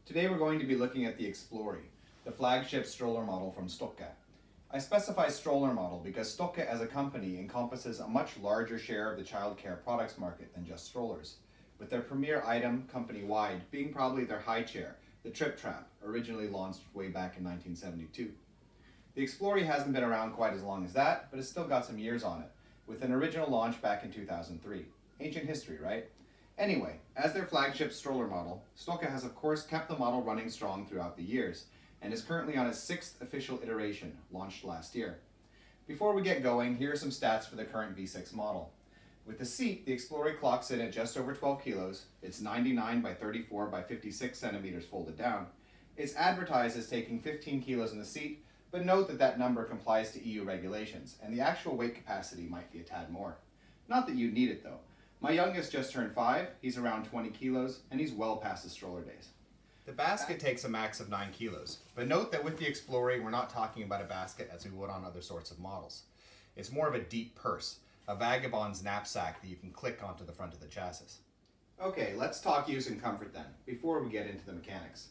Today we're going to be looking at the Xplory, the flagship stroller model from Stokke. I specify stroller model because Stokke as a company encompasses a much larger share of the childcare products market than just strollers, with their premier item company-wide being probably their high chair, the Trip Trap, originally launched way back in 1972. The Xplory hasn't been around quite as long as that, but it's still got some years on it, with an original launch back in 2003. Ancient history, right? Anyway, as their flagship stroller model, Stokke has of course kept the model running strong throughout the years, and is currently on its 6th official iteration, launched last year. Before we get going, here are some stats for the current V6 model. With the seat, the Xplory clocks in at just over 12 kilos, it's 99 by 34 by 56 centimeters folded down. It's advertised as taking 15 kilos in the seat, but note that that number complies to EU regulations, and the actual weight capacity might be a tad more. Not that you'd need it though. My youngest just turned 5, he's around 20 kilos, and he's well past his stroller days. The basket takes a max of 9 kilos, but note that with the Xplory, we're not talking about a basket as we would on other sorts of models. It's more of a deep purse, a vagabond's knapsack that you can click onto the front of the chassis. Okay, let's talk use and comfort then, before we get into the mechanics.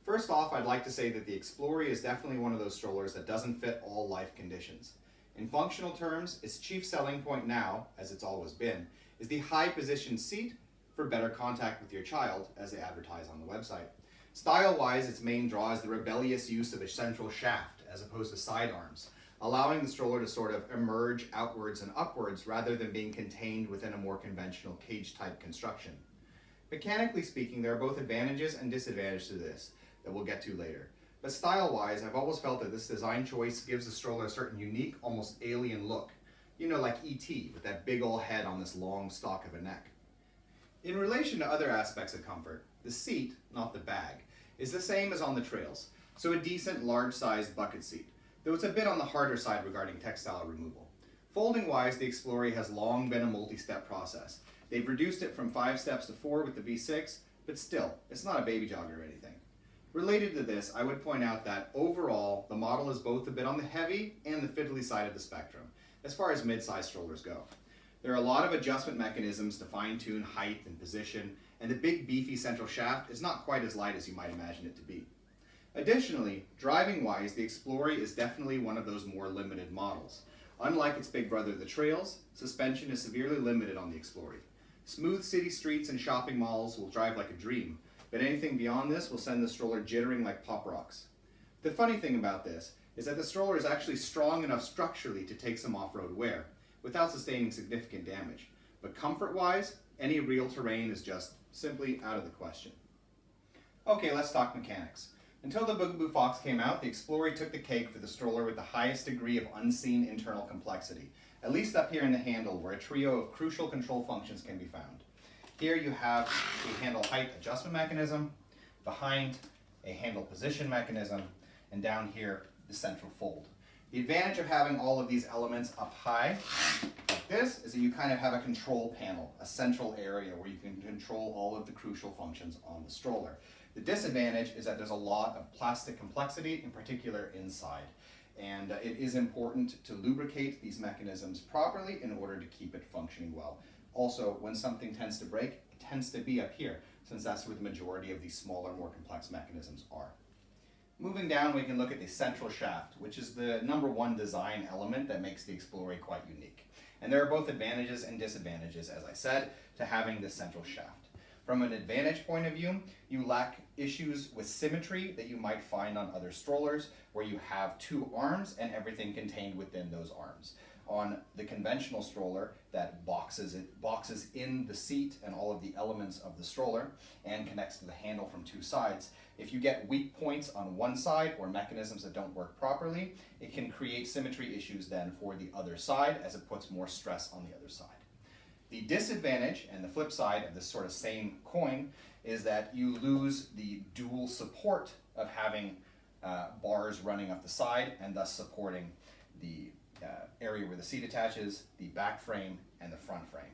First off, I'd like to say that the Xplory is definitely one of those strollers that doesn't fit all life conditions. In functional terms, its chief selling point now, as it's always been, is the high position seat for better contact with your child, as they advertise on the website. Style-wise, its main draw is the rebellious use of a central shaft as opposed to side arms, allowing the stroller to sort of emerge outwards and upwards rather than being contained within a more conventional cage-type construction. Mechanically speaking, there are both advantages and disadvantages to this that we'll get to later. But style-wise, I've always felt that this design choice gives the stroller a certain unique, almost alien look. You know, like E.T. with that big old head on this long stalk of a neck. In relation to other aspects of comfort, the seat, not the bag, is the same as on the trails, so a decent large-sized bucket seat, though it's a bit on the harder side regarding textile removal. Folding-wise, the Xplory has long been a multi-step process. They've reduced it from 5 steps to 4 with the V6, but still, it's not a baby jogger or anything. Related to this, I would point out that overall, the model is both a bit on the heavy and the fiddly side of the spectrum, as far as mid-size strollers go. There are a lot of adjustment mechanisms to fine-tune height and position, and the big beefy central shaft is not quite as light as you might imagine it to be. Additionally, driving-wise, the Xplory is definitely one of those more limited models. Unlike its big brother, the Trails, suspension is severely limited on the Xplory. Smooth city streets and shopping malls will drive like a dream, but anything beyond this will send the stroller jittering like pop rocks. The funny thing about this is that the stroller is actually strong enough structurally to take some off-road wear, without sustaining significant damage. But comfort-wise, any real terrain is just simply out of the question. Okay, let's talk mechanics. Until the Bugaboo Fox came out, the Xplory took the cake for the stroller with the highest degree of unseen internal complexity, at least up here in the handle, where a trio of crucial control functions can be found. Here you have a handle height adjustment mechanism, behind a handle position mechanism, and down here, the central fold. The advantage of having all of these elements up high, like this, is that you kind of have a control panel, a central area where you can control all of the crucial functions on the stroller. The disadvantage is that there's a lot of plastic complexity, in particular inside. And it is important to lubricate these mechanisms properly in order to keep it functioning well. Also, when something tends to break, it tends to be up here, since that's where the majority of these smaller, more complex mechanisms are. Moving down, we can look at the central shaft, which is the #1 design element that makes the Xplory quite unique. And there are both advantages and disadvantages, as I said, to having this central shaft. From an advantage point of view, you lack issues with symmetry that you might find on other strollers, where you have 2 arms and everything contained within those arms. On the conventional stroller that boxes in the seat and all of the elements of the stroller and connects to the handle from 2 sides, if you get weak points on one side or mechanisms that don't work properly, it can create symmetry issues then for the other side as it puts more stress on the other side. The disadvantage, and the flip side of this sort of same coin, is that you lose the dual support of having bars running up the side and thus supporting the area where the seat attaches, the back frame, and the front frame.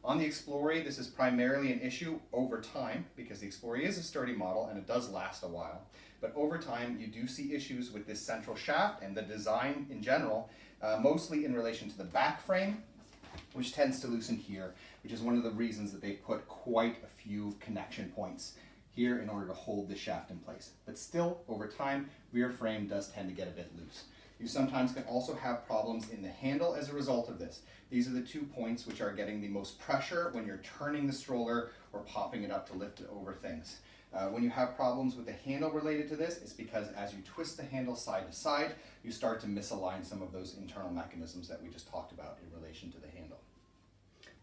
On the Xplory, this is primarily an issue over time, because the Xplory is a sturdy model and it does last a while. But over time, you do see issues with this central shaft and the design in general, mostly in relation to the back frame, which tends to loosen here, which is one of the reasons that they've put quite a few connection points here in order to hold the shaft in place. But still, over time, rear frame does tend to get a bit loose. You sometimes can also have problems in the handle as a result of this. These are the 2 points which are getting the most pressure when you're turning the stroller or popping it up to lift it over things. When you have problems with the handle related to this, it's because as you twist the handle side to side, you start to misalign some of those internal mechanisms that we just talked about in relation to the handle.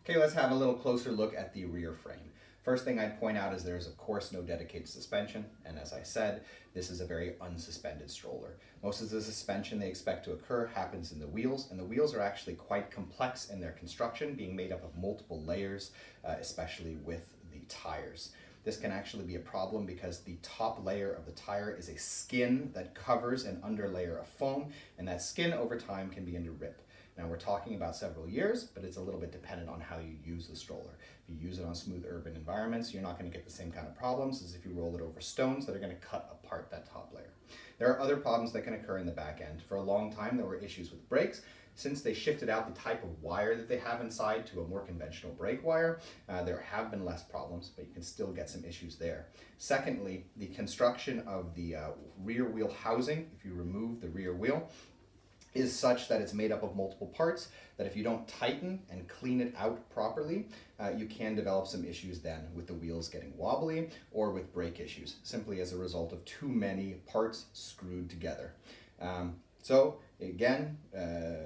Okay, let's have a little closer look at the rear frame. First thing I'd point out is there is of course no dedicated suspension, and as I said, this is a very unsuspended stroller. Most of the suspension they expect to occur happens in the wheels, and the wheels are actually quite complex in their construction, being made up of multiple layers, especially with the tires. This can actually be a problem because the top layer of the tire is a skin that covers an underlayer of foam, and that skin over time can begin to rip. Now we're talking about several years, but it's a little bit dependent on how you use the stroller. If you use it on smooth urban environments, you're not going to get the same kind of problems as if you roll it over stones that are going to cut apart that top layer. There are other problems that can occur in the back end. For a long time there were issues with brakes. Since they shifted out the type of wire that they have inside to a more conventional brake wire, there have been less problems, but you can still get some issues there. Secondly, the construction of the rear wheel housing, if you remove the rear wheel, is such that it's made up of multiple parts that if you don't tighten and clean it out properly, you can develop some issues then with the wheels getting wobbly or with brake issues, simply as a result of too many parts screwed together. So again,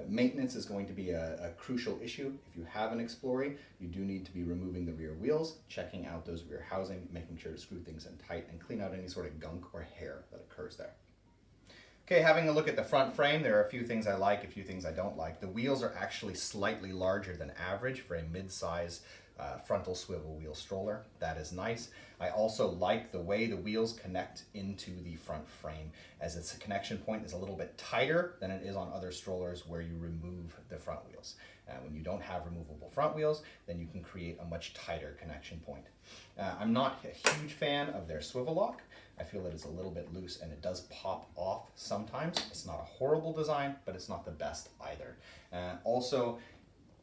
maintenance is going to be a crucial issue. If you have an Xplory, you do need to be removing the rear wheels, checking out those rear housing, making sure to screw things in tight and clean out any sort of gunk or hair that occurs there. Okay, having a look at the front frame, there are a few things I like, a few things I don't like. The wheels are actually slightly larger than average for a mid-size frontal swivel wheel stroller. That is nice. I also like the way the wheels connect into the front frame, as its connection point is a little bit tighter than it is on other strollers where you remove the front wheels. When you don't have removable front wheels, then you can create a much tighter connection point. I'm not a huge fan of their swivel lock. I feel that it's a little bit loose and it does pop off sometimes. It's not a horrible design, but it's not the best either. Also,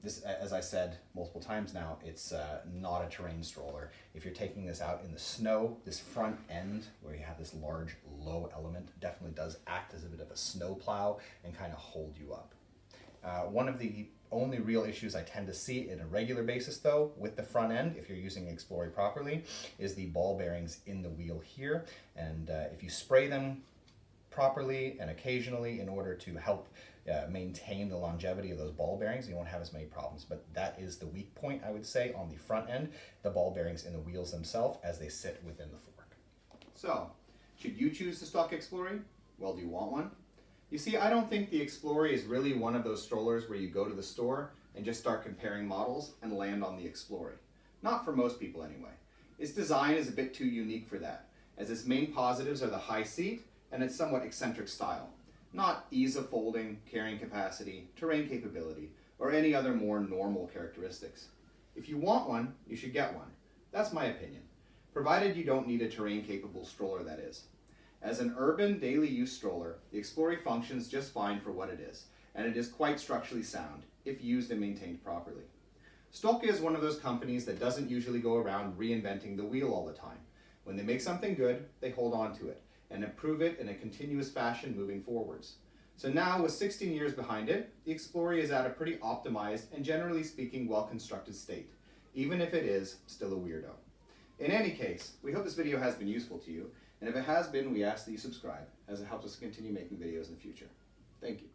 this, as I said multiple times now, it's not a terrain stroller. If you're taking this out in the snow, this front end where you have this large low element definitely does act as a bit of a snow plow and kind of hold you up. One of the only real issues I tend to see in a regular basis though with the front end, if you're using Xplory properly, is the ball bearings in the wheel here. And if you spray them properly and occasionally in order to help maintain the longevity of those ball bearings, you won't have as many problems. But that is the weak point, I would say, on the front end, the ball bearings in the wheels themselves as they sit within the fork. So, should you choose the Stokke Xplory? Well, do you want one? You see, I don't think the Xplory is really one of those strollers where you go to the store and just start comparing models and land on the Xplory. Not for most people anyway. Its design is a bit too unique for that, as its main positives are the high seat and its somewhat eccentric style, not ease of folding, carrying capacity, terrain capability, or any other more normal characteristics. If you want one, you should get one. That's my opinion, provided you don't need a terrain-capable stroller, that is. As an urban, daily use stroller, the Xplory functions just fine for what it is, and it is quite structurally sound, if used and maintained properly. Stokke is one of those companies that doesn't usually go around reinventing the wheel all the time. When they make something good, they hold on to it, and improve it in a continuous fashion moving forwards. So now, with 16 years behind it, the Xplory is at a pretty optimized and generally speaking well-constructed state, even if it is still a weirdo. In any case, we hope this video has been useful to you, and if it has been, we ask that you subscribe, as it helps us continue making videos in the future. Thank you.